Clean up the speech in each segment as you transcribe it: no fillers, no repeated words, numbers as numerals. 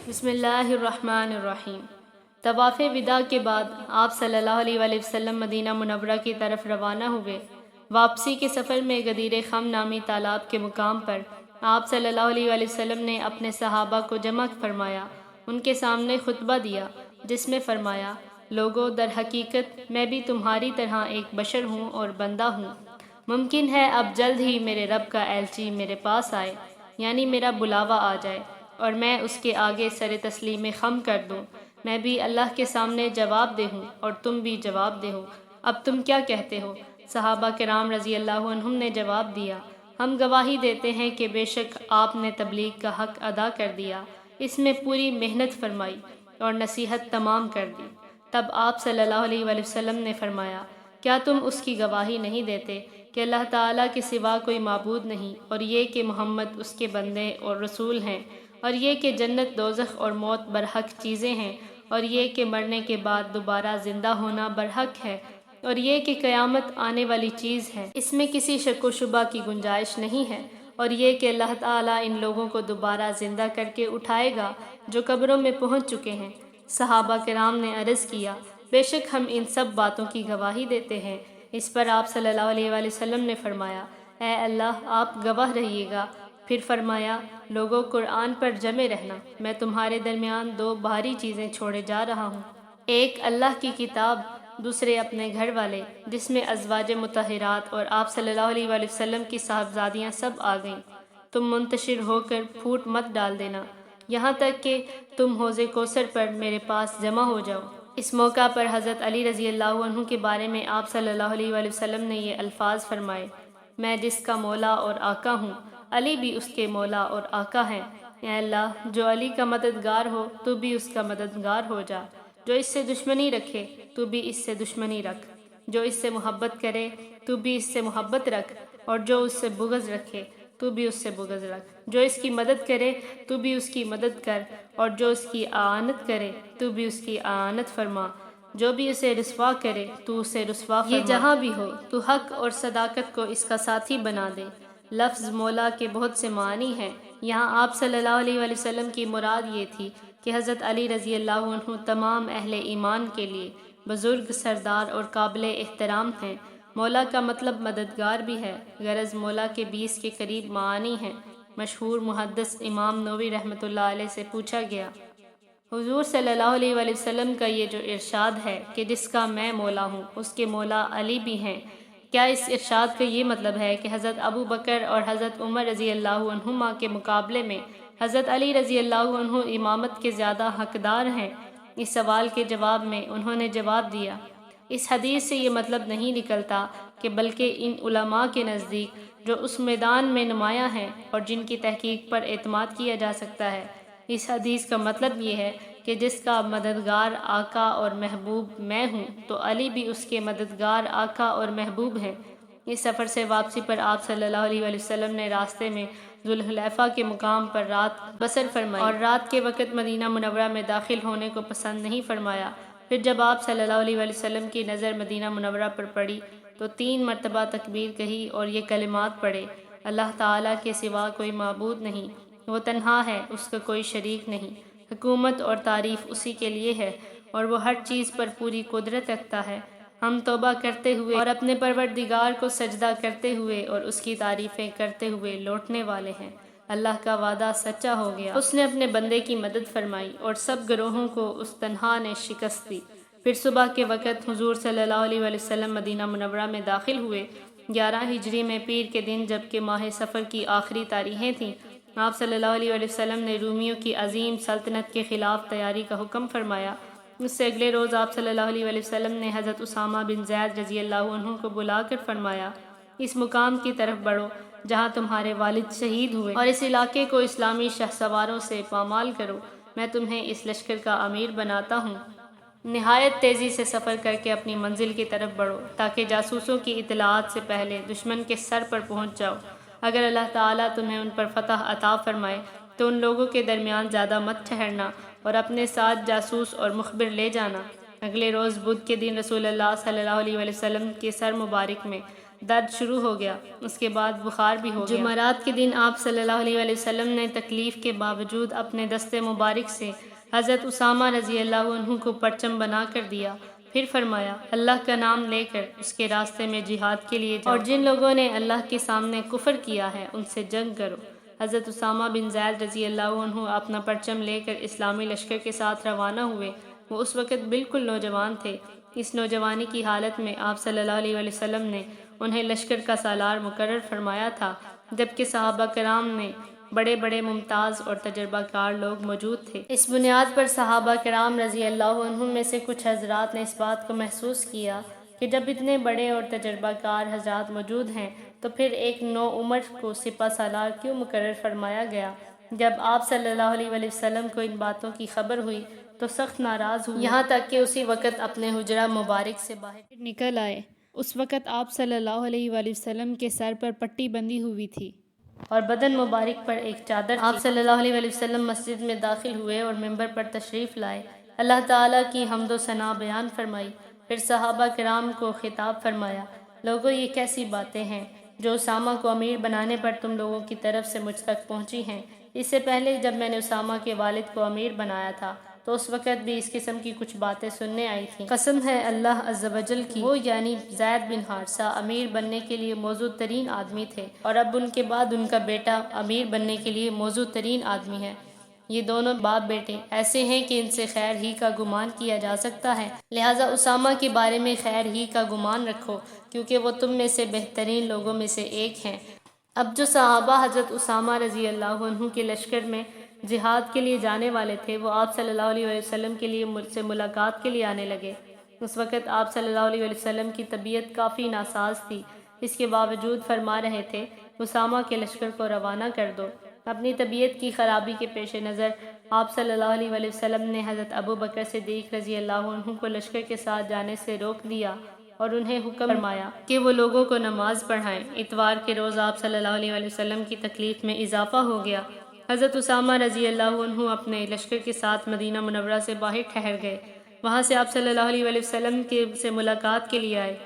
بسم اللہ الرحمن الرحیم۔ طواف وداع کے بعد آپ صلی اللہ علیہ وآلہ وسلم مدینہ منورہ کی طرف روانہ ہوئے۔ واپسی کے سفر میں غدیر خم نامی تالاب کے مقام پر آپ صلی اللہ علیہ وآلہ وسلم نے اپنے صحابہ کو جمع فرمایا، ان کے سامنے خطبہ دیا جس میں فرمایا، لوگو در حقیقت میں بھی تمہاری طرح ایک بشر ہوں اور بندہ ہوں۔ ممکن ہے اب جلد ہی میرے رب کا ایلچی میرے پاس آئے، یعنی میرا بلاوا آ جائے، اور میں اس کے آگے سر تسلیم خم کر دوں۔ میں بھی اللہ کے سامنے جواب دے ہوں اور تم بھی جواب دے ہو۔ اب تم کیا کہتے ہو؟ صحابہ کرام رضی اللہ عنہم نے جواب دیا، ہم گواہی دیتے ہیں کہ بے شک آپ نے تبلیغ کا حق ادا کر دیا، اس میں پوری محنت فرمائی اور نصیحت تمام کر دی۔ تب آپ صلی اللہ علیہ وآلہ وسلم نے فرمایا، کیا تم اس کی گواہی نہیں دیتے کہ اللہ تعالیٰ کے سوا کوئی معبود نہیں، اور یہ کہ محمد اس کے بندے اور رسول ہیں، اور یہ کہ جنت دوزخ اور موت برحق چیزیں ہیں، اور یہ کہ مرنے کے بعد دوبارہ زندہ ہونا برحق ہے، اور یہ کہ قیامت آنے والی چیز ہے، اس میں کسی شک و شبہ کی گنجائش نہیں ہے، اور یہ کہ اللہ تعالیٰ ان لوگوں کو دوبارہ زندہ کر کے اٹھائے گا جو قبروں میں پہنچ چکے ہیں۔ صحابہ کرام نے عرض کیا، بے شک ہم ان سب باتوں کی گواہی دیتے ہیں۔ اس پر آپ صلی اللہ علیہ وآلہ وسلم نے فرمایا، اے اللہ آپ گواہ رہیے گا۔ پھر فرمایا، لوگوں قرآن پر جمع رہنا، میں تمہارے درمیان دو بھاری چیزیں چھوڑے جا رہا ہوں، ایک اللہ کی کتاب، دوسرے اپنے گھر والے، جس میں ازواج مطہرات اور آپ صلی اللہ علیہ وآلہ وسلم کی صاحبزادیاں سب آ گئیں۔ تم منتشر ہو کر پھوٹ مت ڈال دینا، یہاں تک کہ تم حوض کوثر پر میرے پاس جمع ہو جاؤ۔ اس موقع پر حضرت علی رضی اللہ عنہ کے بارے میں آپ صلی اللہ علیہ وآلہ وسلم نے یہ الفاظ فرمائے، میں جس کا مولا اور آقا ہوں، علی بھی اس کے مولا اور آقا ہیں۔ اے اللہ، جو علی کا مددگار ہو تو بھی اس کا مددگار ہو جا، جو اس سے دشمنی رکھے تو بھی اس سے دشمنی رکھ، جو اس سے محبت کرے تو بھی اس سے محبت رکھ، اور جو اس سے بغض رکھے تو بھی اس سے بغض رکھ، جو اس کی مدد کرے تو بھی اس کی مدد کر، اور جو اس کی اعانت کرے تو بھی اس کی اعانت فرما، جو بھی اسے رسوا کرے تو اسے رسوا فرما۔ یہ جہاں بھی ہو تو حق اور صداقت کو اس کا ساتھی بنا دے۔ لفظ مولا کے بہت سے معنی ہیں، یہاں آپ صلی اللہ علیہ وآلہ وسلم کی مراد یہ تھی کہ حضرت علی رضی اللہ عنہ تمام اہل ایمان کے لیے بزرگ، سردار اور قابل احترام ہیں۔ مولا کا مطلب مددگار بھی ہے، غرض مولا کے 20 کے قریب معانی ہیں۔ مشہور محدث امام نووی رحمۃ اللہ علیہ سے پوچھا گیا، حضور صلی اللہ علیہ وآلہ وسلم کا یہ جو ارشاد ہے کہ جس کا میں مولا ہوں اس کے مولا علی بھی ہیں، کیا اس ارشاد کا یہ مطلب ہے کہ حضرت ابو بکر اور حضرت عمر رضی اللہ عنہما کے مقابلے میں حضرت علی رضی اللہ عنہ امامت کے زیادہ حقدار ہیں؟ اس سوال کے جواب میں انہوں نے جواب دیا، اس حدیث سے یہ مطلب نہیں نکلتا کہ بلکہ ان علماء کے نزدیک جو اس میدان میں نمایاں ہیں اور جن کی تحقیق پر اعتماد کیا جا سکتا ہے، اس حدیث کا مطلب یہ ہے کہ جس کا مددگار آقا اور محبوب میں ہوں تو علی بھی اس کے مددگار آقا اور محبوب ہیں۔ اس سفر سے واپسی پر آپ صلی اللہ علیہ وآلہ وسلم نے راستے میں ذوالحلیفہ کے مقام پر رات بسر فرمائی اور رات کے وقت مدینہ منورہ میں داخل ہونے کو پسند نہیں فرمایا۔ پھر جب آپ صلی اللہ علیہ وآلہ وسلم کی نظر مدینہ منورہ پر پڑی تو 3 مرتبہ تکبیر کہی اور یہ کلمات پڑھے، اللہ تعالیٰ کے سوا کوئی معبود نہیں، وہ تنہا ہے، اس کا کوئی شریک نہیں، حکومت اور تعریف اسی کے لیے ہے، اور وہ ہر چیز پر پوری قدرت رکھتا ہے۔ ہم توبہ کرتے ہوئے اور اپنے پروردگار کو سجدہ کرتے ہوئے اور اس کی تعریفیں کرتے ہوئے لوٹنے والے ہیں۔ اللہ کا وعدہ سچا ہو گیا، اس نے اپنے بندے کی مدد فرمائی اور سب گروہوں کو اس تنہا نے شکست دی۔ پھر صبح کے وقت حضور صلی اللہ علیہ وآلہ وسلم مدینہ منورہ میں داخل ہوئے۔ 11 ہجری میں پیر کے دن جبکہ ماہ صفر کی آخری تاریخیں تھیں، آپ صلی اللہ علیہ وآلہ وسلم نے رومیوں کی عظیم سلطنت کے خلاف تیاری کا حکم فرمایا۔ اس سے اگلے روز آپ صلی اللہ علیہ وآلہ وسلم نے حضرت اسامہ بن زید رضی اللہ عنہ کو بلا کر فرمایا، اس مقام کی طرف بڑھو جہاں تمہارے والد شہید ہوئے، اور اس علاقے کو اسلامی شہسواروں سے پامال کرو، میں تمہیں اس لشکر کا امیر بناتا ہوں۔ نہایت تیزی سے سفر کر کے اپنی منزل کی طرف بڑھو تاکہ جاسوسوں کی اطلاعات سے پہلے دشمن کے سر پر پہنچ جاؤ۔ اگر اللہ تعالیٰ تمہیں ان پر فتح عطا فرمائے تو ان لوگوں کے درمیان زیادہ مت ٹھہرنا اور اپنے ساتھ جاسوس اور مخبر لے جانا۔ اگلے روز بدھ کے دن رسول اللہ صلی اللہ علیہ وآلہ وسلم کے سر مبارک میں درد شروع ہو گیا، اس کے بعد بخار بھی ہو گیا۔ جمعرات کے دن آپ صلی اللہ علیہ وآلہ وسلم نے تکلیف کے باوجود اپنے دست مبارک سے حضرت اسامہ رضی اللہ عنہ کو پرچم بنا کر دیا، پھر فرمایا اللہ کا نام لے کر اس کے راستے میں جہاد کے لیے جاؤ، اور جن لوگوں نے اللہ کے سامنے کفر کیا ہے ان سے جنگ کرو۔ حضرت اسامہ بن زید رضی اللہ عنہ اپنا پرچم لے کر اسلامی لشکر کے ساتھ روانہ ہوئے۔ وہ اس وقت بالکل نوجوان تھے۔ اس نوجوانی کی حالت میں آپ صلی اللہ علیہ وآلہ وسلم نے انہیں لشکر کا سالار مقرر فرمایا تھا، جبکہ صحابہ کرام میں بڑے بڑے ممتاز اور تجربہ کار لوگ موجود تھے۔ اس بنیاد پر صحابہ کرام رضی اللہ عنہم میں سے کچھ حضرات نے اس بات کو محسوس کیا کہ جب اتنے بڑے اور تجربہ کار حضرات موجود ہیں تو پھر ایک نو عمر کو سپہ سالار کیوں مقرر فرمایا گیا؟ جب آپ صلی اللہ علیہ وآلہ وسلم کو ان باتوں کی خبر ہوئی تو سخت ناراض ہوئے، یہاں تک کہ اسی وقت اپنے حجرہ مبارک سے باہر نکل آئے۔ اس وقت آپ صلی اللہ علیہ وآلہ وسلم کے سر پر پٹی بندھی ہوئی تھی اور بدن مبارک پر ایک چادر تھی۔ آپ صلی اللہ علیہ وآلہ وسلم مسجد میں داخل ہوئے اور منبر پر تشریف لائے، اللہ تعالیٰ کی حمد و ثنا بیان فرمائی، پھر صحابہ کرام کو خطاب فرمایا، لوگو یہ کیسی باتیں ہیں جو اسامہ کو امیر بنانے پر تم لوگوں کی طرف سے مجھ تک پہنچی ہیں؟ اس سے پہلے جب میں نے اسامہ کے والد کو امیر بنایا تھا تو اس وقت بھی اس قسم کی کچھ باتیں سننے آئی تھیں۔ قسم ہے اللہ عز و جل کی، وہ یعنی زید بن حارثہ امیر بننے کے لیے موزوں ترین آدمی تھے، اور اب ان کے بعد ان کا بیٹا امیر بننے کے لیے موزوں ترین آدمی ہے۔ یہ دونوں باپ بیٹے ایسے ہیں کہ ان سے خیر ہی کا گمان کیا جا سکتا ہے، لہٰذا اسامہ کے بارے میں خیر ہی کا گمان رکھو، کیونکہ وہ تم میں سے بہترین لوگوں میں سے ایک ہیں۔ اب جو صحابہ حضرت اسامہ رضی اللہ عنہ کے لشکر میں جہاد کے لیے جانے والے تھے وہ آپ صلی اللہ علیہ وسلم کے لیے مجھ سے ملاقات کے لیے آنے لگے۔ اس وقت آپ صلی اللہ علیہ وسلم کی طبیعت کافی ناساز تھی، اس کے باوجود فرما رہے تھے اسامہ کے لشکر کو روانہ کر دو۔ اپنی طبیعت کی خرابی کے پیش نظر آپ صلی اللہ علیہ وسلم نے حضرت ابو بکر صدیق رضی اللہ عنہ کو لشکر کے ساتھ جانے سے روک دیا اور انہیں حکم فرمایا کہ وہ لوگوں کو نماز پڑھائیں۔ اتوار کے روز آپ صلی اللہ علیہ وسلم کی تکلیف میں اضافہ ہو گیا۔ حضرت اسامہ رضی اللہ عنہ اپنے لشکر کے ساتھ مدینہ منورہ سے باہر ٹھہر گئے، وہاں سے آپ صلی اللہ علیہ وسلم سے ملاقات کے لیے آئے۔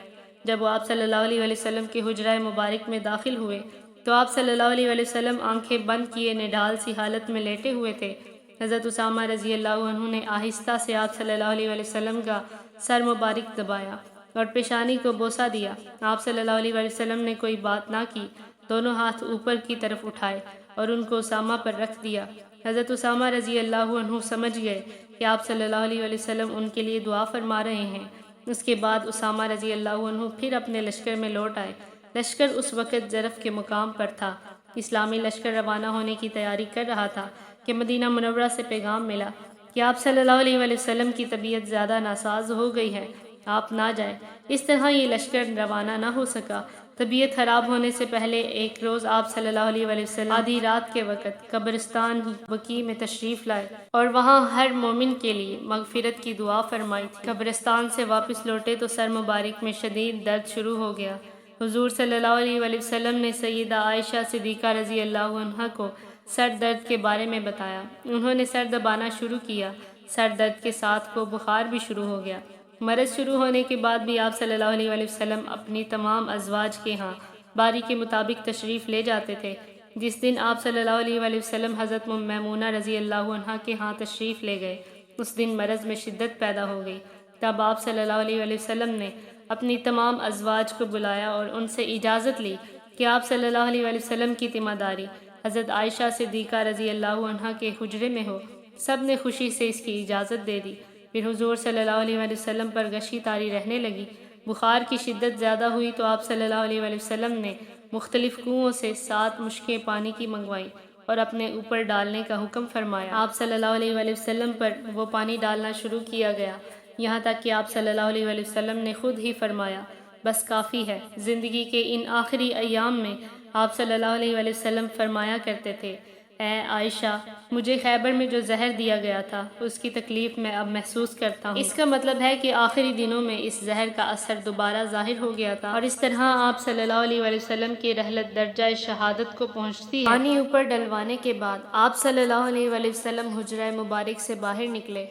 جب وہ آپ صلی اللہ علیہ وسلم کے حجرہ مبارک میں داخل ہوئے تو آپ صلی اللہ علیہ وسلم آنکھیں بند کیے نڈال سی حالت میں لیٹے ہوئے تھے۔ حضرت اسامہ رضی اللہ عنہ نے آہستہ سے آپ صلی اللہ علیہ وسلم کا سر مبارک دبایا اور پیشانی کو بوسہ دیا۔ آپ صلی اللہ علیہ وسلم نے کوئی بات نہ کی، دونوں ہاتھ اوپر کی طرف اٹھائے اور ان کو اسامہ پر رکھ دیا۔ حضرت اسامہ رضی اللہ عنہ سمجھ گئے کہ آپ صلی اللہ علیہ وسلم ان کے لیے دعا فرما رہے ہیں۔ اس کے بعد اسامہ رضی اللہ عنہ پھر اپنے لشکر میں لوٹ آئے۔ لشکر اس وقت جرف کے مقام پر تھا۔ اسلامی لشکر روانہ ہونے کی تیاری کر رہا تھا کہ مدینہ منورہ سے پیغام ملا کہ آپ صلی اللہ علیہ وسلم کی طبیعت زیادہ ناساز ہو گئی ہے، آپ نہ جائیں۔ اس طرح یہ لشکر روانہ نہ ہو سکا۔ طبیعت خراب ہونے سے پہلے ایک روز آپ صلی اللہ علیہ وسلم آدھی رات کے وقت قبرستان بقیع میں تشریف لائے اور وہاں ہر مومن کے لیے مغفرت کی دعا فرمائی تھی۔ قبرستان سے واپس لوٹے تو سر مبارک میں شدید درد شروع ہو گیا۔ حضور صلی اللہ علیہ وسلم نے سیدہ عائشہ صدیقہ رضی اللہ عنہا کو سر درد کے بارے میں بتایا۔ انہوں نے سر دبانا شروع کیا، سر درد کے ساتھ کو بخار بھی شروع ہو گیا۔ مرض شروع ہونے کے بعد بھی آپ صلی اللہ علیہ وسلم اپنی تمام ازواج کے ہاں باری کے مطابق تشریف لے جاتے تھے۔ جس دن آپ صلی اللہ علیہ وسلم حضرت میمونہ رضی اللہ عنہا کے ہاں تشریف لے گئے، اس دن مرض میں شدت پیدا ہو گئی۔ تب آپ صلی اللہ علیہ وسلم نے اپنی تمام ازواج کو بلایا اور ان سے اجازت لی کہ آپ صلی اللہ علیہ وسلم کی ذمہ داری حضرت عائشہ صدیقہ رضی اللہ عنہا کے حجرے میں ہو۔ سب نے خوشی سے اس کی اجازت دے دی۔ پھر حضور صلی اللہ علیہ وسلم پر غشی طاری رہنے لگی۔ بخار کی شدت زیادہ ہوئی تو آپ صلی اللہ علیہ وسلم نے مختلف کنوؤں سے 7 مشکیں پانی کی منگوائیں اور اپنے اوپر ڈالنے کا حکم فرمایا۔ آپ صلی اللہ علیہ وسلم پر وہ پانی ڈالنا شروع کیا گیا، یہاں تک کہ آپ صلی اللہ علیہ وسلم نے خود ہی فرمایا بس کافی ہے۔ زندگی کے ان آخری ایام میں آپ صلی اللہ علیہ وسلم فرمایا کرتے تھے، اے عائشہ، مجھے خیبر میں جو زہر دیا گیا تھا اس کی تکلیف میں اب محسوس کرتا ہوں۔ اس کا مطلب ہے کہ آخری دنوں میں اس زہر کا اثر دوبارہ ظاہر ہو گیا تھا، اور اس طرح آپ صلی اللہ علیہ وسلم کی رحلت درجہ شہادت کو پہنچتی ہے۔ پانی اوپر ڈلوانے کے بعد آپ صلی اللہ علیہ وسلم حجرہ مبارک سے باہر نکلے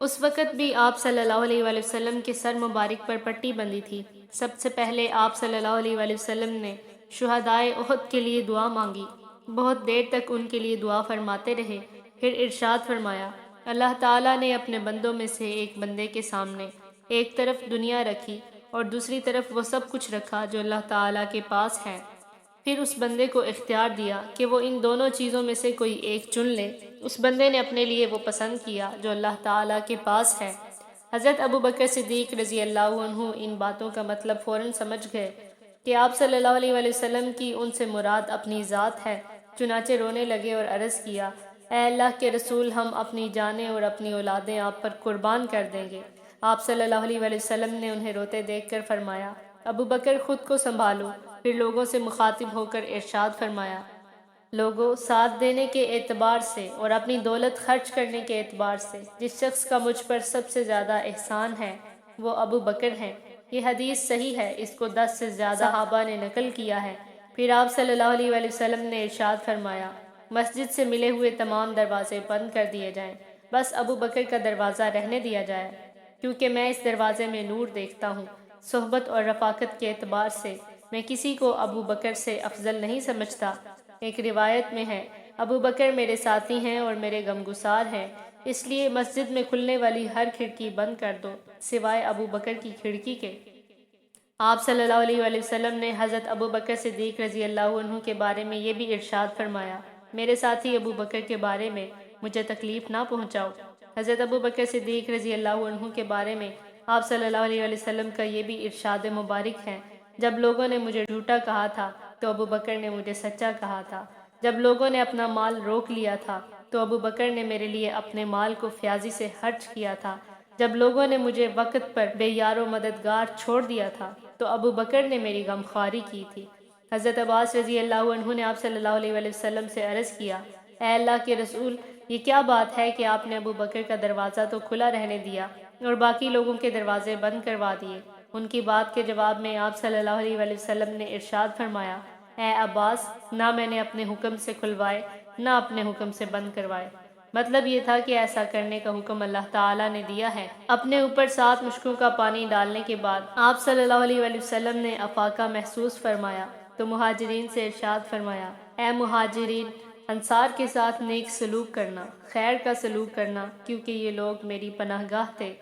اس وقت بھی آپ صلی اللہ علیہ وآلہ وسلم کے سر مبارک پر پٹی بندھی تھی۔ سب سے پہلے آپ صلی اللہ علیہ وآلہ وسلم نے شہدائے احد کے لیے دعا مانگی، بہت دیر تک ان کے لیے دعا فرماتے رہے، پھر ارشاد فرمایا، اللہ تعالیٰ نے اپنے بندوں میں سے ایک بندے کے سامنے ایک طرف دنیا رکھی اور دوسری طرف وہ سب کچھ رکھا جو اللہ تعالیٰ کے پاس ہے، پھر اس بندے کو اختیار دیا کہ وہ ان دونوں چیزوں میں سے کوئی ایک چن لے۔ اس بندے نے اپنے لیے وہ پسند کیا جو اللہ تعالیٰ کے پاس ہے۔ حضرت ابو بکر صدیق رضی اللہ عنہ ان باتوں کا مطلب فوراً سمجھ گئے کہ آپ صلی اللہ علیہ وآلہ وسلم کی ان سے مراد اپنی ذات ہے، چنانچہ رونے لگے اور عرض کیا، اے اللہ کے رسول، ہم اپنی جانیں اور اپنی اولادیں آپ پر قربان کر دیں گے۔ آپ صلی اللہ علیہ وآلہ وسلم نے انہیں روتے دیکھ کر فرمایا، ابو بکر خود کو سنبھالو۔ پھر لوگوں سے مخاطب ہو کر ارشاد فرمایا، لوگوں، ساتھ دینے کے اعتبار سے اور اپنی دولت خرچ کرنے کے اعتبار سے جس شخص کا مجھ پر سب سے زیادہ احسان ہے وہ ابو بکر ہیں۔ یہ حدیث صحیح ہے، اس کو 10 سے زیادہ صحابہ نے نقل کیا ہے۔ پھر آپ صلی اللہ علیہ وآلہ وسلم نے ارشاد فرمایا، مسجد سے ملے ہوئے تمام دروازے بند کر دیے جائیں، بس ابو بکر کا دروازہ رہنے دیا جائے، کیونکہ میں اس دروازے میں نور دیکھتا ہوں۔ صحبت اور رفاقت کے اعتبار سے میں کسی کو ابو بکر سے افضل نہیں سمجھتا۔ ایک روایت میں ہے، ابو بکر میرے ساتھی ہیں اور میرے غمگسار ہیں، اس لیے مسجد میں کھلنے والی ہر کھڑکی بند کر دو سوائے ابو بکر کی کھڑکی کے۔ آپ صلی اللہ علیہ وآلہ وسلم نے حضرت ابو بکر صدیق رضی اللہ عنہ کے بارے میں یہ بھی ارشاد فرمایا، میرے ساتھی ابو بکر کے بارے میں مجھے تکلیف نہ پہنچاؤ۔ حضرت ابو بکر صدیق رضی اللہ عنہ کے بارے میں آپ صلی اللہ علیہ وآلہ وسلم کا یہ بھی ارشاد مبارک ہے، جب لوگوں نے مجھے جھوٹا کہا تھا تو ابو بکر نے مجھے سچا کہا تھا، جب لوگوں نے اپنا مال روک لیا تھا تو ابو بکر نے میرے لیے اپنے مال کو فیاضی سے خرچ کیا تھا، جب لوگوں نے مجھے وقت پر بے یار و مددگار چھوڑ دیا تھا تو ابو بکر نے میری غمخواری کی تھی۔ حضرت عباس رضی اللہ عنہ نے آپ صلی اللہ علیہ وآلہ وسلم سے عرض کیا، اے اللہ کے رسول، یہ کیا بات ہے کہ آپ نے ابو بکر کا دروازہ تو کھلا رہنے دیا اور باقی لوگوں کے دروازے بند کروا دیے؟ ان کی بات کے جواب میں آپ صلی اللہ علیہ وآلہ وسلم نے ارشاد فرمایا، اے عباس، نہ میں نے اپنے حکم سے کھلوائے نہ اپنے حکم سے بند کروائے۔ مطلب یہ تھا کہ ایسا کرنے کا حکم اللہ تعالیٰ نے دیا ہے۔ اپنے اوپر 7 مشکوں کا پانی ڈالنے کے بعد آپ صلی اللہ علیہ وآلہ وسلم نے افاقہ محسوس فرمایا تو مہاجرین سے ارشاد فرمایا، اے مہاجرین، انصار کے ساتھ نیک سلوک کرنا، خیر کا سلوک کرنا، کیونکہ یہ لوگ میری پناہ گاہ تھے،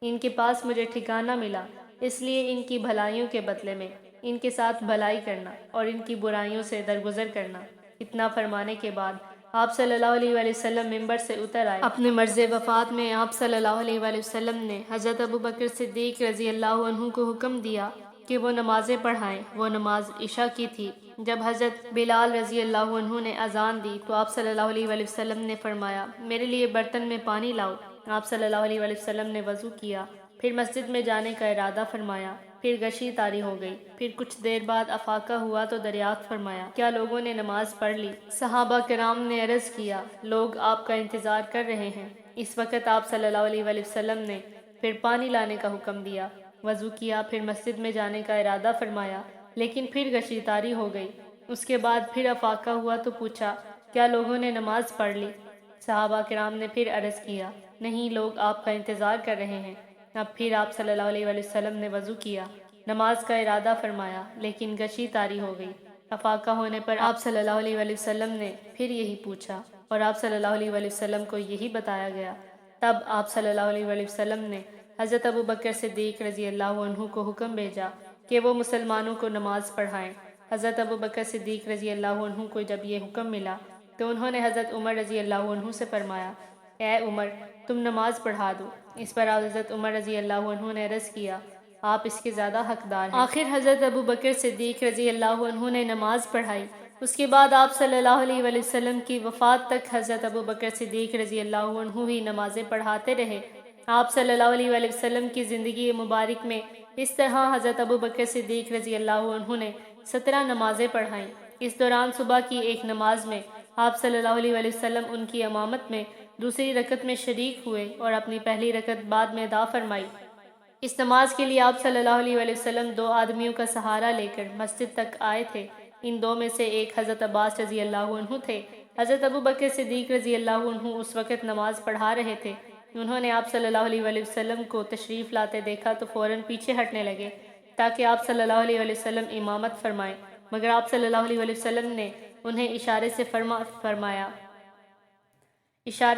ان کے پاس مجھے ٹھکانہ ملا، اس لیے ان کی بھلائیوں کے بدلے میں ان کے ساتھ بھلائی کرنا اور ان کی برائیوں سے درگزر کرنا۔ اتنا فرمانے کے بعد آپ صلی اللہ علیہ وآلہ وسلم ممبر سے اتر آئے۔ اپنے مرض وفات میں آپ صلی اللہ علیہ وآلہ وسلم نے حضرت ابو بکر صدیق رضی اللہ عنہ کو حکم دیا کہ وہ نمازیں پڑھائیں۔ وہ نماز عشاء کی تھی۔ جب حضرت بلال رضی اللہ عنہ نے اذان دی تو آپ صلی اللہ علیہ وآلہ وسلم نے فرمایا، میرے لیے برتن میں پانی لاؤ۔ آپ صلی اللہ علیہ وآلہ وسلم نے وضو کیا، پھر مسجد میں جانے کا ارادہ فرمایا، پھر غشی طاری ہو گئی، پھر کچھ دیر بعد افاقہ ہوا تو دریافت فرمایا، کیا لوگوں نے نماز پڑھ لی؟ صحابہ کرام نے عرض کیا، لوگ آپ کا انتظار کر رہے ہیں۔ اس وقت آپ صلی اللہ علیہ وآلہ وسلم نے پھر پانی لانے کا حکم دیا، وضو کیا، پھر مسجد میں جانے کا ارادہ فرمایا، لیکن پھر غشی طاری ہو گئی۔ اس کے بعد پھر افاقہ ہوا تو پوچھا، کیا لوگوں نے نماز پڑھ لی؟ صحابہ کرام نے پھر عرض کیا، نہیں، لوگ آپ کا انتظار کر رہے ہیں۔ اب پھر آپ صلی اللہ علیہ وآلہ وسلم نے وضو کیا، نماز کا ارادہ فرمایا، لیکن غشی طاری ہو گئی۔ افاقہ ہونے پر آپ صلی اللہ علیہ وآلہ وسلم نے پھر یہی پوچھا اور آپ صلی اللہ علیہ وآلہ وسلم کو یہی بتایا گیا۔ تب آپ صلی اللہ علیہ وآلہ وسلم نے حضرت ابو بکر صدیق رضی اللہ عنہ کو حکم بھیجا کہ وہ مسلمانوں کو نماز پڑھائیں۔ حضرت ابو بکر صدیق رضی اللہ عنہ کو جب یہ حکم ملا تو انہوں نے حضرت عمر رضی اللہ عنہ سے فرمایا، اے عمر، تم نماز پڑھا دو۔ اس پر حضرت عمر رضی اللہ عنہ نے عرض کیا، آپ اس کے زیادہ حقدار ہیں۔ آخر حضرت ابو بکر صدیق رضی اللہ عنہ نے نماز پڑھائی۔ اس کے بعد آپ صلی اللہ علیہ وآلہ وسلم کی وفات تک حضرت ابو بکر صدیق رضی اللہ عنہ ہی نمازیں پڑھاتے رہے۔ آپ صلی اللہ علیہ وآلہ وسلم کی زندگی مبارک میں اس طرح حضرت ابو بکر صدیق رضی اللہ عنہ نے 17 نمازیں پڑھائیں۔ اس دوران صبح کی ایک نماز میں آپ صلی اللہ علیہ وآلہ وسلم ان کی امامت میں دوسری رکعت میں شریک ہوئے اور اپنی پہلی رکعت بعد میں ادا فرمائی۔ اس نماز کے لیے آپ صلی اللہ علیہ وآلہ وسلم 2 آدمیوں کا سہارا لے کر مسجد تک آئے تھے۔ ان 2 میں سے ایک حضرت عباس رضی اللہ عنہ تھے۔ حضرت ابو بکر صدیق رضی اللہ عنہ اس وقت نماز پڑھا رہے تھے۔ انہوں نے آپ صلی اللہ علیہ وسلم کو تشریف لاتے دیکھا تو فوراً پیچھے ہٹنے لگے تاکہ آپ صلی اللہ علیہ وسلم امامت فرمائیں، مگر آپ صلی اللہ علیہ وسلم نے انہیں اشارے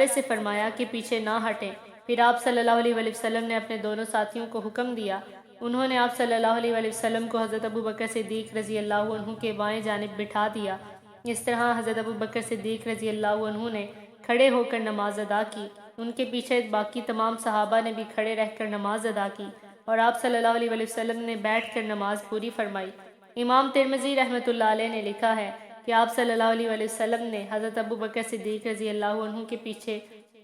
سے فرمایا کہ پیچھے نہ ہٹیں۔ پھر آپ صلی اللہ علیہ وسلم نے اپنے دونوں ساتھیوں کو حکم دیا۔ انہوں نے آپ صلی اللہ علیہ وسلم کو حضرت ابوبکر صدیق رضی اللہ عنہ کے بائیں جانب بٹھا دیا۔ اس طرح حضرت ابوبکر صدیق رضی اللہ عنہ نے کھڑے ہو کر نماز ادا کی، ان کے پیچھے باقی تمام صحابہ نے بھی کھڑے رہ کر نماز ادا کی، اور آپ صلی اللہ علیہ وسلم نے بیٹھ کر نماز پوری فرمائی۔ امام ترمذی رحمۃ اللہ علیہ نے لکھا ہے کہ آپ صلی اللہ علیہ وسلم نے حضرت ابوبکر صدیق رضی اللہ عنہ کے پیچھے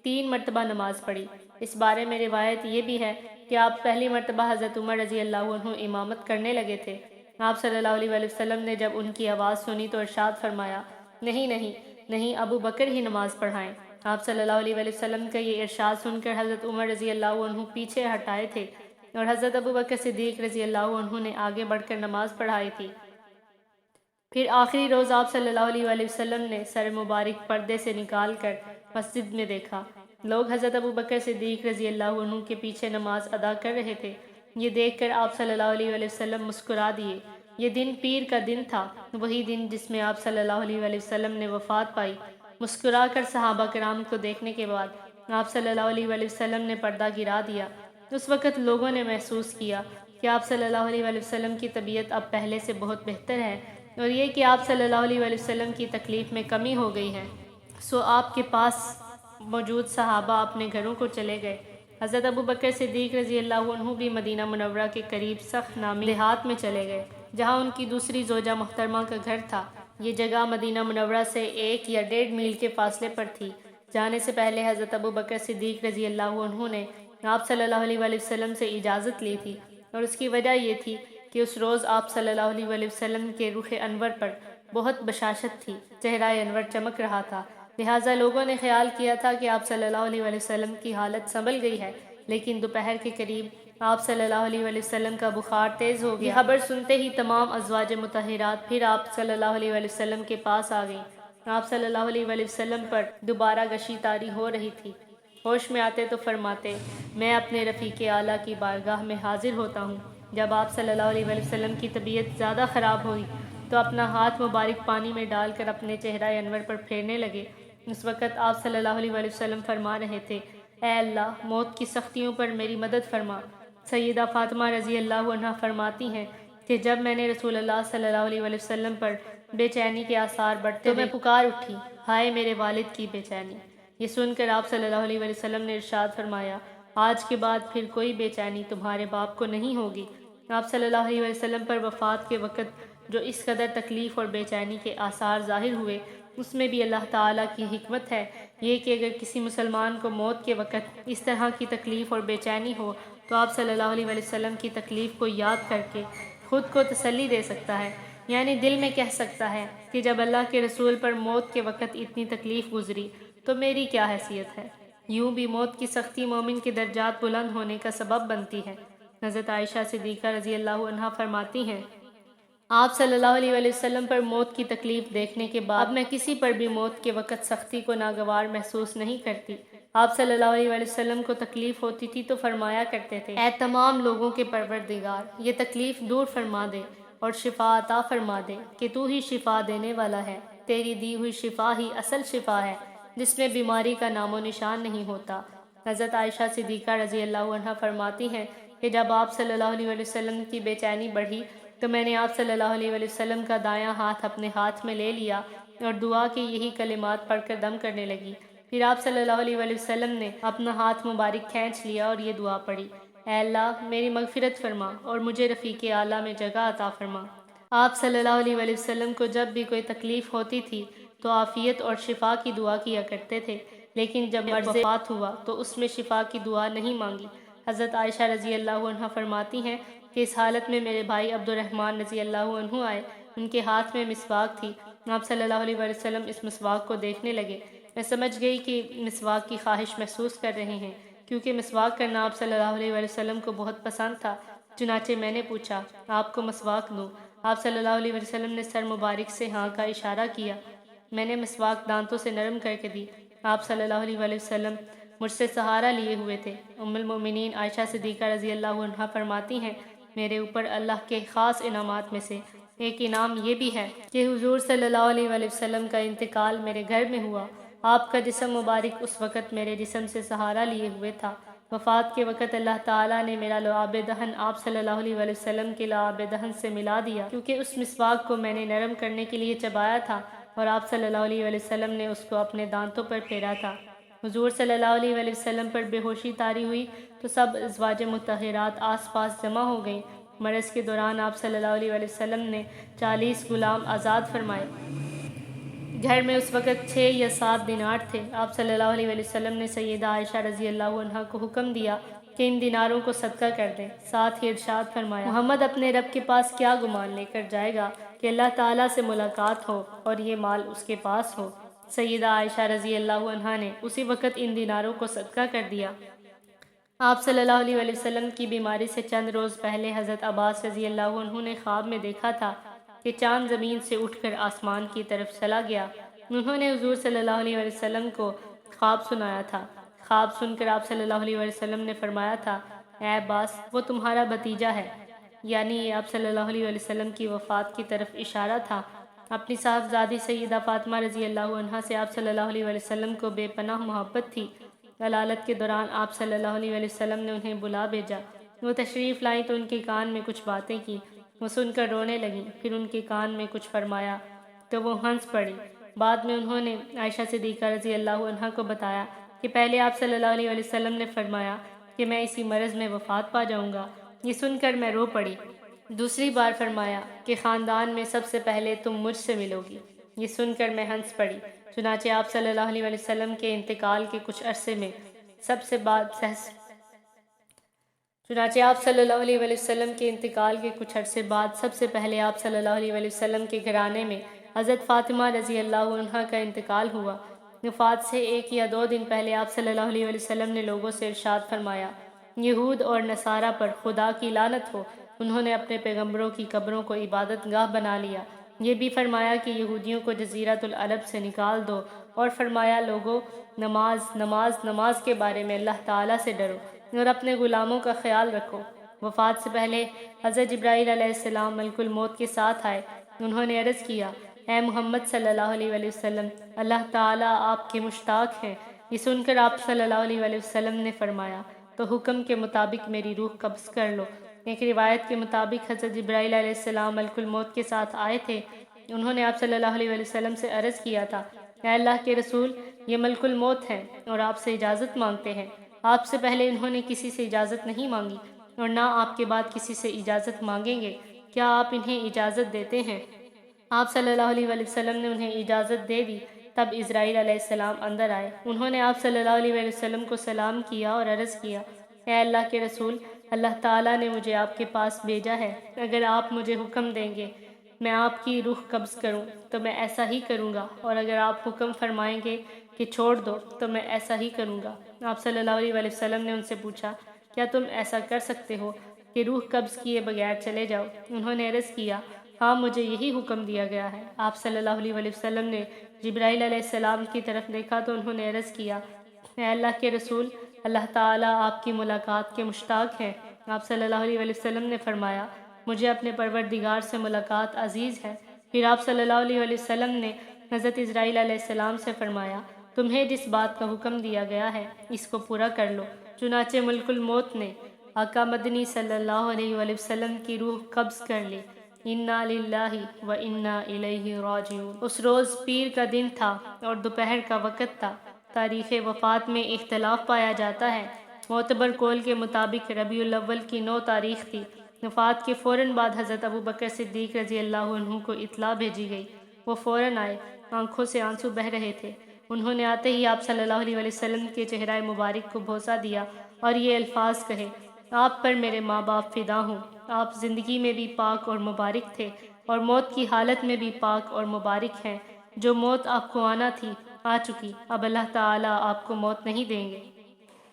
3 مرتبہ نماز پڑھی۔ اس بارے میں روایت یہ بھی ہے کہ آپ پہلی مرتبہ حضرت عمر رضی اللہ عنہ امامت کرنے لگے تھے۔ آپ صلی اللہ علیہ وسلم نے جب ان کی آواز سنی تو ارشاد فرمایا، نہیں، ابو بکر ہی نماز پڑھائیں۔ آپ صلی اللہ علیہ وسلم کا یہ ارشاد سن کر حضرت عمر رضی اللہ عنہ پیچھے ہٹائے تھے اور حضرت ابوبکر صدیق رضی اللہ عنہ نے آگے بڑھ کر نماز پڑھائی تھی۔ پھر آخری روز آپ صلی اللہ علیہ وسلم نے سر مبارک پردے سے نکال کر مسجد میں دیکھا۔ لوگ حضرت ابوبکر صدیق رضی اللہ عنہ کے پیچھے نماز ادا کر رہے تھے۔ یہ دیکھ کر آپ صلی اللہ علیہ وسلم مسکرا دیے۔ یہ دن پیر کا دن تھا، وہی دن جس میں آپ صلی اللہ علیہ وسلم نے وفات پائی۔ مسکرا کر صحابہ کرام کو دیکھنے کے بعد آپ صلی اللہ علیہ وسلم نے پردہ گرا دیا۔ اس وقت لوگوں نے محسوس کیا کہ آپ صلی اللہ علیہ وسلم کی طبیعت اب پہلے سے بہت بہتر ہے، اور یہ کہ آپ صلی اللہ علیہ وسلم کی تکلیف میں کمی ہو گئی ہے۔ سو آپ کے پاس موجود صحابہ اپنے گھروں کو چلے گئے۔ حضرت ابوبکر صدیق رضی اللہ عنہ بھی مدینہ منورہ کے قریب سخت نامی دیہات میں چلے گئے، جہاں ان کی دوسری زوجہ محترمہ کا گھر تھا۔ یہ جگہ مدینہ منورہ سے 1 یا 1.5 میل کے فاصلے پر تھی۔ جانے سے پہلے حضرت ابوبکر صدیق رضی اللہ عنہ نے آپ صلی اللہ علیہ وسلم سے اجازت لی تھی، اور اس کی وجہ یہ تھی کہ اس روز آپ صلی اللہ علیہ وسلم کے رخ انور پر بہت بشاشت تھی، چہرہ انور چمک رہا تھا، لہٰذا لوگوں نے خیال کیا تھا کہ آپ صلی اللہ علیہ وسلم کی حالت سنبھل گئی ہے۔ لیکن دوپہر کے قریب آپ صلی اللہ علیہ وسلم کا بخار تیز ہو گیا۔ یہ خبر سنتے ہی تمام ازواج مطہرات پھر آپ صلی اللہ علیہ وسلم کے پاس آ گئیں۔ آپ صلی اللہ علیہ وسلم پر دوبارہ غشی طاری ہو رہی تھی۔ ہوش میں آتے تو فرماتے، میں اپنے رفیق اعلیٰ کی بارگاہ میں حاضر ہوتا ہوں۔ جب آپ صلی اللہ علیہ وسلم کی طبیعت زیادہ خراب ہوئی تو اپنا ہاتھ مبارک پانی میں ڈال کر اپنے چہرہ انور پر پھیرنے لگے۔ اس وقت آپ صلی اللہ علیہ وسلم فرما رہے تھے، اے اللہ، موت کی سختیوں پر میری مدد فرما۔ سیدہ فاطمہ رضی اللہ عنہ فرماتی ہیں کہ جب میں نے رسول اللہ صلی اللہ علیہ وسلم پر بے چینی کے آثار بڑھتے تو میں پکار اٹھی، ہائے میرے والد کی بے چینی۔ یہ سن کر آپ صلی اللہ علیہ وسلم نے ارشاد فرمایا، آج کے بعد پھر کوئی بے چینی تمہارے باپ کو نہیں ہوگی۔ آپ صلی اللہ علیہ وسلم پر وفات کے وقت جو اس قدر تکلیف اور بے چینی کے آثار ظاہر ہوئے، اس میں بھی اللہ تعالیٰ کی حکمت ہے، یہ کہ اگر کسی مسلمان کو موت کے وقت اس طرح کی تکلیف اور بے چینی ہو تو آپ صلی اللہ علیہ وسلم کی تکلیف کو یاد کر کے خود کو تسلی دے سکتا ہے، یعنی دل میں کہہ سکتا ہے کہ جب اللہ کے رسول پر موت کے وقت اتنی تکلیف گزری تو میری کیا حیثیت ہے۔ یوں بھی موت کی سختی مومن کے درجات بلند ہونے کا سبب بنتی ہے۔ حضرت عائشہ صدیقہ رضی اللہ عنہا فرماتی ہیں، آپ صلی اللہ علیہ وسلم پر موت کی تکلیف دیکھنے کے بعد اب میں کسی پر بھی موت کے وقت سختی کو ناگوار محسوس نہیں کرتی۔ آپ صلی اللہ علیہ وسلم کو تکلیف ہوتی تھی تو فرمایا کرتے تھے، اے تمام لوگوں کے پروردگار، یہ تکلیف دور فرما دے اور شفا عطا فرما دے کہ تو ہی شفا دینے والا ہے، تیری دی ہوئی شفا ہی اصل شفا ہے جس میں بیماری کا نام و نشان نہیں ہوتا۔ حضرت عائشہ صدیقہ رضی اللہ عنہا فرماتی ہیں کہ جب آپ صلی اللہ علیہ وسلم کی بے چینی بڑھی تو میں نے آپ صلی اللہ علیہ وسلم کا دایاں ہاتھ اپنے ہاتھ میں لے لیا اور دعا کے یہی کلمات پڑھ کر دم کرنے لگی۔ پھر آپ صلی اللہ علیہ وسلم نے اپنا ہاتھ مبارک کھینچ لیا اور یہ دعا پڑھی، اے اللہ میری مغفرت فرما اور مجھے رفیق اعلیٰ میں جگہ عطا فرما۔ آپ صلی اللہ علیہ وسلم کو جب بھی کوئی تکلیف ہوتی تھی تو عافیت اور شفا کی دعا کیا کرتے تھے، لیکن جب وفات ہوا تو اس میں شفا کی دعا نہیں مانگی۔ حضرت عائشہ رضی اللہ عنہ فرماتی ہیں کہ اس حالت میں میرے بھائی عبد الرحمن رضی اللہ عنہ آئے، ان کے ہاتھ میں مسواک تھی۔ آپ صلی اللہ علیہ وسلم اس مسواک کو دیکھنے لگے۔ میں سمجھ گئی کہ مسواک کی خواہش محسوس کر رہے ہیں، کیونکہ مسواک کرنا آپ صلی اللہ علیہ وسلم کو بہت پسند تھا۔ چنانچہ میں نے پوچھا، آپ کو مسواک دوں؟ آپ صلی اللہ علیہ وسلم نے سر مبارک سے ہاں کا اشارہ کیا۔ میں نے مسواک دانتوں سے نرم کر کے دی۔ آپ صلی اللہ علیہ وسلم مجھ سے سہارا لیے ہوئے تھے۔ ام المومنین عائشہ صدیقہ رضی اللہ عنہا فرماتی ہیں، میرے اوپر اللہ کے خاص انعامات میں سے ایک انعام یہ بھی ہے کہ حضور صلی اللہ علیہ وآلہ وسلم کا انتقال میرے گھر میں ہوا۔ آپ کا جسم مبارک اس وقت میرے جسم سے سہارا لیے ہوئے تھا۔ وفات کے وقت اللہ تعالیٰ نے میرا لعاب دہن آپ صلی اللہ علیہ وآلہ وسلم کے لعاب دہن سے ملا دیا، کیونکہ اس مسواک کو میں نے نرم کرنے کے لیے چبایا تھا اور آپ صلی اللہ علیہ وآلہ وسلم نے اس کو اپنے دانتوں پر پھیرا تھا۔ حضور صلی اللہ علیہ وآلہ وسلم پر بے ہوشی طاری ہوئی تو سب ازواج مطہرات آس پاس جمع ہو گئیں۔ مرض کے دوران آپ صلی اللہ علیہ وآلہ وسلم نے 40 غلام آزاد فرمائے۔ گھر میں اس وقت 6 یا 7 دینار تھے۔ آپ صلی اللہ علیہ وآلہ وسلم نے سیدہ عائشہ رضی اللہ عنہا کو حکم دیا کہ ان دیناروں کو صدقہ کر دیں۔ ساتھ ہی ارشاد فرمایا، محمد اپنے رب کے پاس کیا گمان لے کر جائے گا کہ اللہ تعالیٰ سے ملاقات ہو اور یہ مال اس کے پاس ہو۔ سیدہ عائشہ رضی اللہ عنہا نے اسی وقت ان دیناروں کو صدقہ کر دیا۔ آپ صلی اللہ علیہ وآلہ وسلم کی بیماری سے چند روز پہلے حضرت عباس رضی اللہ عنہ نے خواب میں دیکھا تھا کہ چاند زمین سے اٹھ کر آسمان کی طرف چلا گیا۔ انہوں نے حضور صلی اللہ علیہ وآلہ وسلم کو خواب سنایا تھا۔ خواب سن کر آپ صلی اللہ علیہ وآلہ وسلم نے فرمایا تھا، اے عباس، وہ تمہارا بھتیجا ہے، یعنی یہ آپ صلی اللہ علیہ وآلہ وسلم کی وفات کی طرف اشارہ تھا۔ اپنی صاحبزادی سیدہ فاطمہ رضی اللہ عنہا سے آپ صلی اللہ علیہ وآلہ وسلم کو بے پناہ محبت تھی۔ علالت کے دوران آپ صلی اللہ علیہ وآلہ وسلم نے انہیں بلا بھیجا۔ وہ تشریف لائیں تو ان کے کان میں کچھ باتیں کی، وہ سن کر رونے لگیں، پھر ان کے کان میں کچھ فرمایا تو وہ ہنس پڑی۔ بعد میں انہوں نے عائشہ صدیقہ رضی اللہ عنہا کو بتایا کہ پہلے آپ صلی اللہ علیہ وآلہ وسلم نے فرمایا کہ میں اسی مرض میں وفات پا جاؤں گا۔ یہ سن کر میں رو پڑی۔ دوسری بار فرمایا کہ خاندان میں سب سے پہلے تم مجھ سے ملو گی۔ یہ سن کر میں ہنس پڑی۔ چنانچہ آپ صلی اللہ علیہ وآلہ وسلم کے انتقال کے کچھ عرصے میں سب سے پہلے آپ صلی اللہ علیہ وآلہ وسلم کے گھرانے میں حضرت فاطمہ رضی اللہ عنہا کا انتقال ہوا۔ وفات سے 1 یا 2 دن پہلے آپ صلی اللہ علیہ وآلہ وسلم نے لوگوں سے ارشاد فرمایا، یہود اور نصارہ پر خدا کی لعنت ہو، انہوں نے اپنے پیغمبروں کی قبروں کو عبادت گاہ بنا لیا۔ یہ بھی فرمایا کہ یہودیوں کو جزیرۃ العرب سے نکال دو، اور فرمایا، لوگوں، نماز کے بارے میں اللہ تعالیٰ سے ڈرو اور اپنے غلاموں کا خیال رکھو۔ وفات سے پہلے حضرت جبرائیل علیہ السلام ملک الموت کے ساتھ آئے۔ انہوں نے عرض کیا، اے محمد صلی اللہ علیہ وآلہ وسلم، اللہ تعالیٰ آپ کے مشتاق ہیں۔ یہ سن کر آپ صلی اللہ علیہ وآلہ وسلم نے فرمایا، تو حکم کے مطابق میری روح قبض کر لو۔ ایک روایت کے مطابق حضرت جبرائیل علیہ السلام ملک الموت کے ساتھ آئے تھے۔ انہوں نے آپ صلی اللہ علیہ وآلہ وسلم سے عرض کیا تھا، اے اللہ کے رسول، یہ ملک الموت ہیں اور آپ سے اجازت مانگتے ہیں۔ آپ سے پہلے انہوں نے کسی سے اجازت نہیں مانگی اور نہ آپ کے بعد کسی سے اجازت مانگیں گے، کیا آپ انہیں اجازت دیتے ہیں؟ آپ صلی اللہ علیہ وآلہ وسلم نے انہیں اجازت دے دی۔ تب اسرائیل علیہ السلام اندر آئے۔ انہوں نے آپ صلی اللہ علیہ وآلہ وسلم کو سلام کیا اور عرض کیا، اے اللہ کے رسول، اللہ تعالیٰ نے مجھے آپ کے پاس بھیجا ہے۔ اگر آپ مجھے حکم دیں گے میں آپ کی روح قبض کروں تو میں ایسا ہی کروں گا، اور اگر آپ حکم فرمائیں گے کہ چھوڑ دو تو میں ایسا ہی کروں گا۔ آپ صلی اللہ علیہ وآلہ وسلم نے ان سے پوچھا، کیا تم ایسا کر سکتے ہو کہ روح قبض کیے بغیر چلے جاؤ؟ انہوں نے عرض کیا، ہاں، مجھے یہی حکم دیا گیا ہے۔ آپ صلی اللہ علیہ وآلہ وسلم نے جبرائیل علیہ السلام کی طرف دیکھا تو انہوں نے عرض کیا، اے اللہ کے رسول، اللہ تعالیٰ آپ کی ملاقات کے مشتاق ہیں۔ آپ صلی اللہ علیہ وآلہ وسلم نے فرمایا، مجھے اپنے پروردگار سے ملاقات عزیز ہے۔ پھر آپ صلی اللہ علیہ وآلہ وسلم نے حضرت اسرائیل علیہ السلام سے فرمایا، تمہیں جس بات کا حکم دیا گیا ہے اس کو پورا کر لو۔ چنانچہ ملک الموت نے آقا مدنی صلی اللہ علیہ وآلہ وسلم کی روح قبض کر لی۔ انا للہ و انا الیہ راجعون۔ اس روز پیر کا دن تھا اور دوپہر کا وقت تھا۔ تاریخ وفات میں اختلاف پایا جاتا ہے۔ معتبر قول کے مطابق ربیع الاول کی 9 تاریخ تھی۔ وفات کے فوراً بعد حضرت ابوبکر صدیق رضی اللہ عنہ کو اطلاع بھیجی گئی۔ وہ فوراً آئے، آنکھوں سے آنسو بہہ رہے تھے۔ انہوں نے آتے ہی آپ صلی اللہ علیہ وآلہ وسلم کے چہرہ مبارک کو بوسہ دیا اور یہ الفاظ کہے، آپ پر میرے ماں باپ فدا ہوں۔ آپ زندگی میں بھی پاک اور مبارک تھے اور موت کی حالت میں بھی پاک اور مبارک ہیں۔ جو موت آپ کو آنا تھی آ چکی، اب اللہ تعالیٰ آپ کو موت نہیں دیں گے۔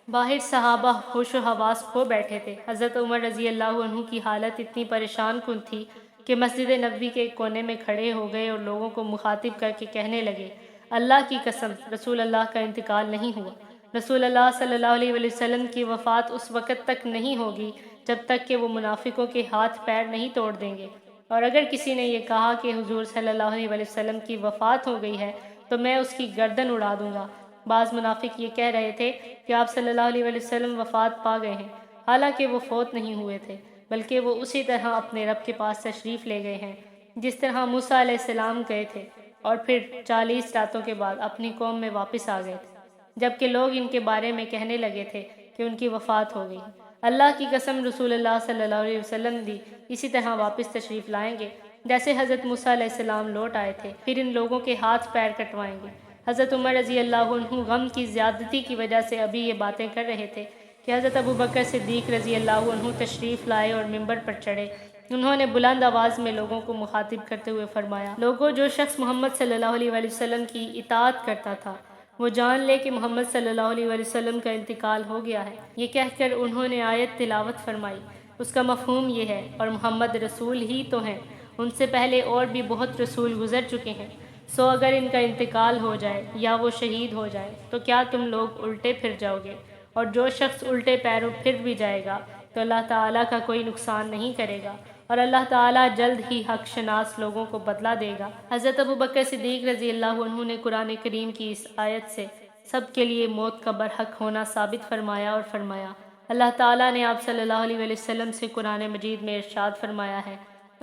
باہر صحابہ ہوش و حواس کھو بیٹھے تھے۔ حضرت عمر رضی اللہ عنہ کی حالت اتنی پریشان کن تھی کہ مسجد نبوی کے ایک کونے میں کھڑے ہو گئے اور لوگوں کو مخاطب کر کے کہنے لگے، اللہ کی قسم، رسول اللہ کا انتقال نہیں ہوا۔ رسول اللہ صلی اللہ علیہ وسلم کی وفات اس وقت تک نہیں ہوگی جب تک کہ وہ منافقوں کے ہاتھ پیر نہیں توڑ دیں گے، اور اگر کسی نے یہ کہا کہ حضور صلی اللہ علیہ وسلم کی وفات ہو گئی ہے تو میں اس کی گردن اڑا دوں گا۔ بعض منافق یہ کہہ رہے تھے کہ آپ صلی اللہ علیہ وسلم وفات پا گئے ہیں، حالانکہ وہ فوت نہیں ہوئے تھے، بلکہ وہ اسی طرح اپنے رب کے پاس تشریف لے گئے ہیں جس طرح موسیٰ علیہ السلام گئے تھے اور پھر 40 راتوں کے بعد اپنی قوم میں واپس آ گئے تھے، جبکہ لوگ ان کے بارے میں کہنے لگے تھے کہ ان کی وفات ہو گئی۔ اللہ کی قسم رسول اللہ صلی اللہ علیہ وسلم بھی اسی طرح واپس تشریف لائیں گے جیسے حضرت موسیٰ علیہ السلام لوٹ آئے تھے، پھر ان لوگوں کے ہاتھ پیر کٹوائیں گے۔ حضرت عمر رضی اللہ عنہ غم کی زیادتی کی وجہ سے ابھی یہ باتیں کر رہے تھے کہ حضرت ابوبکر صدیق رضی اللہ عنہ تشریف لائے اور منبر پر چڑھے۔ انہوں نے بلند آواز میں لوگوں کو مخاطب کرتے ہوئے فرمایا، لوگوں، جو شخص محمد صلی اللہ علیہ وسلم کی اطاعت کرتا تھا وہ جان لے کہ محمد صلی اللہ علیہ وسلم کا انتقال ہو گیا ہے۔ یہ کہہ کر انہوں نے آیت تلاوت فرمائی، اس کا مفہوم یہ ہے، اور محمد رسول ہی تو ہیں، ان سے پہلے اور بھی بہت رسول گزر چکے ہیں، سو اگر ان کا انتقال ہو جائے یا وہ شہید ہو جائے تو کیا تم لوگ الٹے پھر جاؤ گے؟ اور جو شخص الٹے پیروں پھر بھی جائے گا تو اللہ تعالیٰ کا کوئی نقصان نہیں کرے گا، اور اللہ تعالیٰ جلد ہی حق شناس لوگوں کو بدلہ دے گا۔ حضرت ابوبکر صدیق رضی اللہ عنہ نے قرآن کریم کی اس آیت سے سب کے لیے موت کا برحق ہونا ثابت فرمایا اور فرمایا، اللہ تعالیٰ نے آپ صلی اللہ علیہ وسلم سے قرآن مجید میں ارشاد فرمایا ہے،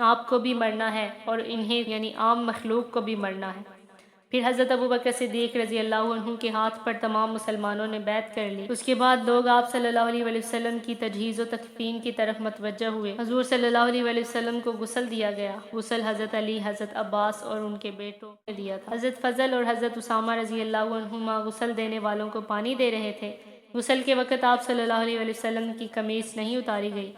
آپ کو بھی مرنا ہے اور انہیں یعنی عام مخلوق کو بھی مرنا ہے۔ پھر حضرت ابوبکر صدیق رضی اللہ عنہ کے ہاتھ پر تمام مسلمانوں نے بیعت کر لی۔ اس کے بعد لوگ آپ صلی اللہ علیہ وسلم کی تجہیز و تکفین کی طرف متوجہ ہوئے۔ حضور صلی اللہ علیہ وسلم کو غسل دیا گیا۔ غسل حضرت علی، حضرت عباس اور ان کے بیٹوں نے دیا تھا۔ حضرت فضل اور حضرت اسامہ رضی اللہ عنہما غسل دینے والوں کو پانی دے رہے تھے۔ غسل کے وقت آپ صلی اللہ علیہ وسلم کی قمیص نہیں اتاری گئی۔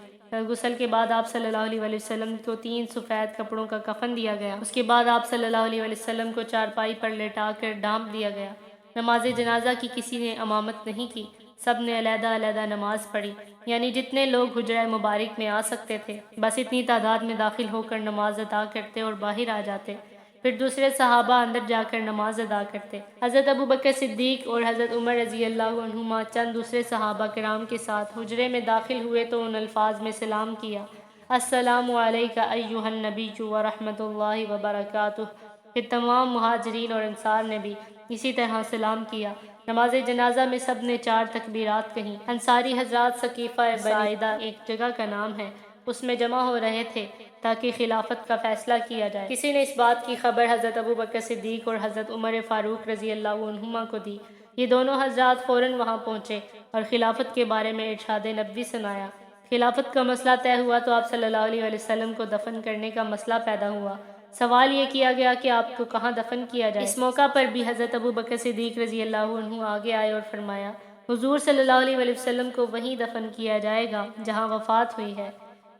غسل کے بعد آپ صلی اللہ علیہ وسلم کو 3 سفید کپڑوں کا کفن دیا گیا۔ اس کے بعد آپ صلی اللہ علیہ وسلم کو چارپائی پر لٹا کر ڈھانپ دیا گیا۔ نماز جنازہ کی کسی نے امامت نہیں کی، سب نے علیحدہ علیحدہ نماز پڑھی، یعنی جتنے لوگ حجرہ مبارک میں آ سکتے تھے بس اتنی تعداد میں داخل ہو کر نماز ادا کرتے اور باہر آ جاتے، پھر دوسرے صحابہ اندر جا کر نماز ادا کرتے۔ حضرت ابوبکر صدیق اور حضرت عمر رضی اللہ عنہما چند دوسرے صحابہ کرام کے ساتھ حجرے میں داخل ہوئے تو ان الفاظ میں سلام کیا، السلام علیک ایھا النبی ورحمۃ اللہ وبرکاتہ۔ پھر تمام مہاجرین اور انصار نے بھی اسی طرح سلام کیا۔ نماز جنازہ میں سب نے 4 تکبیرات کہیں۔ انصاری حضرات ثقیفہ ساعدہ ایک جگہ کا نام ہے، اس میں جمع ہو رہے تھے تاکہ خلافت کا فیصلہ کیا جائے۔ کسی نے اس بات کی خبر حضرت ابوبکر صدیق اور حضرت عمر فاروق رضی اللہ عنہما کو دی۔ یہ دونوں حضرات فوراً وہاں پہنچے اور خلافت کے بارے میں ارشاد نبوی سنایا۔ خلافت کا مسئلہ طے ہوا تو آپ صلی اللہ علیہ وسلم کو دفن کرنے کا مسئلہ پیدا ہوا۔ سوال یہ کیا گیا کہ آپ کو کہاں دفن کیا جائے۔ اس موقع پر بھی حضرت ابوبکر صدیق رضی اللہ عنہ آگے آئے اور فرمایا، حضور صلی اللہ علیہ وسلم کو وہیں دفن کیا جائے گا جہاں وفات ہوئی ہے۔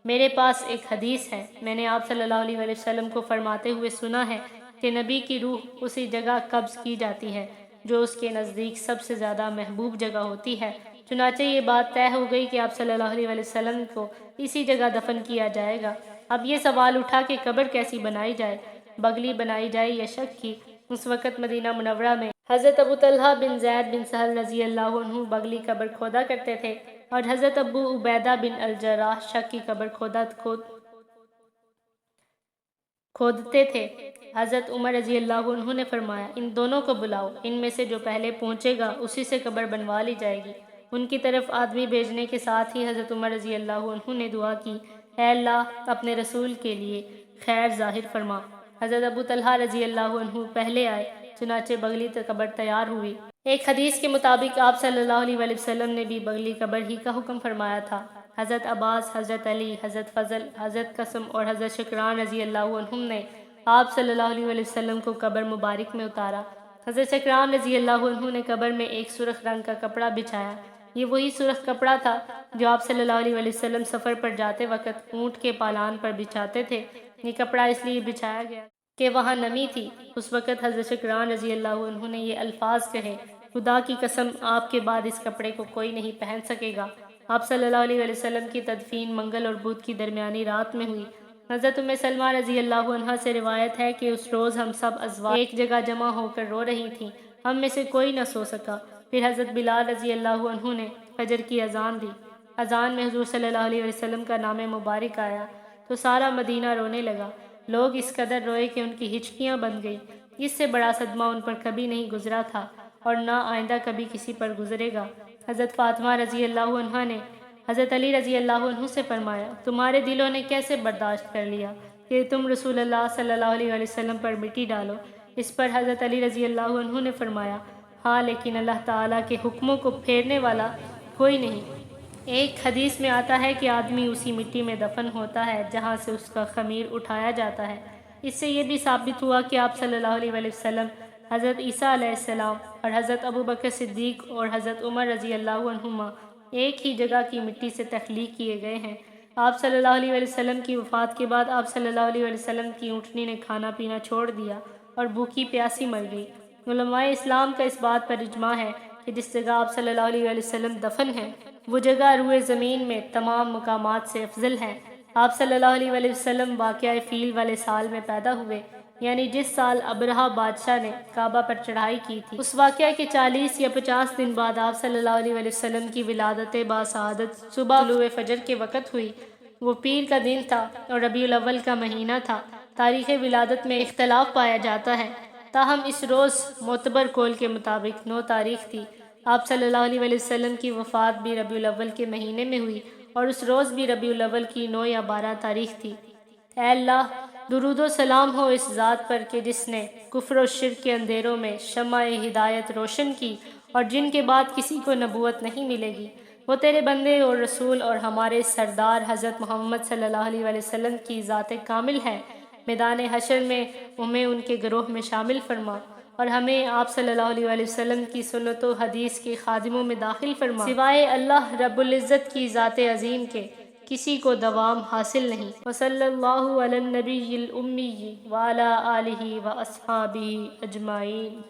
میرے پاس ایک حدیث ہے، میں نے آپ صلی اللہ علیہ وسلم کو فرماتے ہوئے سنا ہے کہ نبی کی روح اسی جگہ قبض کی جاتی ہے جو اس کے نزدیک سب سے زیادہ محبوب جگہ ہوتی ہے۔ چنانچہ یہ بات طے ہو گئی کہ آپ صلی اللہ علیہ وسلم کو اسی جگہ دفن کیا جائے گا۔ اب یہ سوال اٹھا کہ قبر کیسی بنائی جائے، بگلی بنائی جائے یا شق کی۔ اس وقت مدینہ منورہ میں حضرت ابو طلحہ بن زید بن سہل رضی اللہ عنہ بگلی قبر کھودا کرتے تھے اور حضرت ابو عبیدہ بن الجراح شق کی قبر کھودتے تھے۔ حضرت عمر رضی اللہ عنہ نے فرمایا، ان دونوں کو بلاؤ، ان میں سے جو پہلے پہنچے گا اسی سے قبر بنوا لی جائے گی۔ ان کی طرف آدمی بھیجنے کے ساتھ ہی حضرت عمر رضی اللہ عنہ نے دعا کی، اے اللہ اپنے رسول کے لیے خیر ظاہر فرما۔ حضرت ابو طلحہ رضی اللہ عنہ پہلے آئے، چنانچہ بگلی قبر تیار ہوئی۔ ایک حدیث کے مطابق آپ صلی اللہ علیہ وسلم نے بھی بگلی قبر ہی کا حکم فرمایا تھا۔ حضرت عباس، حضرت علی، حضرت فضل، حضرت قاسم اور حضرت شکران رضی اللہ عنہم نے آپ صلی اللہ علیہ وسلم کو قبر مبارک میں اتارا۔ حضرت شکران رضی اللہ عنہ نے قبر میں ایک سرخ رنگ کا کپڑا بچھایا۔ یہ وہی سرخ کپڑا تھا جو آپ صلی اللہ علیہ وسلم سفر پر جاتے وقت اونٹ کے پالان پر بچھاتے تھے۔ یہ کپڑا اس لیے بچھایا گیا کہ وہاں نمی تھی۔ اس وقت حضرت شکران رضی اللہ عنہ نے یہ الفاظ کہے، خدا کی قسم آپ کے بعد اس کپڑے کو کوئی نہیں پہن سکے گا۔ آپ صلی اللہ علیہ وسلم کی تدفین منگل اور بدھ کی درمیانی رات میں ہوئی۔ حضرت ام سلمہ رضی اللہ عنہا سے روایت ہے کہ اس روز ہم سب ازواج ایک جگہ جمع ہو کر رو رہی تھیں، ہم میں سے کوئی نہ سو سکا۔ پھر حضرت بلال رضی اللہ عنہ نے فجر کی اذان دی۔ اذان میں حضور صلی اللہ علیہ وسلم کا نام مبارک آیا تو سارا مدینہ رونے لگا۔ لوگ اس قدر روئے کہ ان کی ہچکیاں بن گئی۔ اس سے بڑا صدمہ ان پر کبھی نہیں گزرا تھا اور نہ آئندہ کبھی کسی پر گزرے گا۔ حضرت فاطمہ رضی اللہ عنہا نے حضرت علی رضی اللہ عنہ سے فرمایا، تمہارے دلوں نے کیسے برداشت کر لیا کہ تم رسول اللہ صلی اللہ علیہ وسلم پر مٹی ڈالو؟ اس پر حضرت علی رضی اللہ عنہ نے فرمایا، ہاں لیکن اللہ تعالیٰ کے حکموں کو پھیرنے والا کوئی نہیں۔ ایک حدیث میں آتا ہے کہ آدمی اسی مٹی میں دفن ہوتا ہے جہاں سے اس کا خمیر اٹھایا جاتا ہے۔ اس سے یہ بھی ثابت ہوا کہ آپ صلی اللہ علیہ وسلم، حضرت عیسیٰ علیہ السلام اور حضرت ابوبکر صدیق اور حضرت عمر رضی اللہ عنہما ایک ہی جگہ کی مٹی سے تخلیق کیے گئے ہیں۔ آپ صلی اللہ علیہ وسلم کی وفات کے بعد آپ صلی اللہ علیہ وسلم کی اونٹنی نے کھانا پینا چھوڑ دیا اور بھوکی پیاسی مر گئی۔ علماء اسلام کا اس بات پر اجماع ہے کہ جس جگہ آپ صلی اللہ علیہ وسلم دفن ہیں وہ جگہ روئے زمین میں تمام مقامات سے افضل ہے۔ آپ صلی اللہ علیہ وسلم واقعہ فیل والے سال میں پیدا ہوئے، یعنی جس سال ابرہہ بادشاہ نے کعبہ پر چڑھائی کی تھی۔ اس واقعہ کے 40 یا 50 دن بعد آپ صلی اللہ علیہ وسلم کی ولادت باسعادت صبح طلوع فجر کے وقت ہوئی۔ وہ پیر کا دن تھا اور ربیع الاول کا مہینہ تھا۔ تاریخ ولادت میں اختلاف پایا جاتا ہے، تاہم اس روز معتبر قول کے مطابق 9 تاریخ تھی۔ آپ صلی اللہ علیہ وسلم کی وفات بھی ربیع الاول کے مہینے میں ہوئی اور اس روز بھی ربیع الاول کی 9 یا 12 تاریخ تھی۔ اے اللہ، درود و سلام ہو اس ذات پر کہ جس نے کفر و شرک کے اندھیروں میں شمع ہدایت روشن کی اور جن کے بعد کسی کو نبوت نہیں ملے گی۔ وہ تیرے بندے اور رسول اور ہمارے سردار حضرت محمد صلی اللہ علیہ وسلم کی ذات کامل ہے۔ میدان حشر میں ہمیں ان کے گروہ میں شامل فرما اور ہمیں آپ صلی اللہ علیہ وسلم کی سنت و حدیث کے خادموں میں داخل فرما۔ سوائے اللہ رب العزت کی ذات عظیم کے کسی کو دوام حاصل نہیں۔ وصلی اللہ علی النبی الامی وعلی آلہ واصحابہ اجمعین۔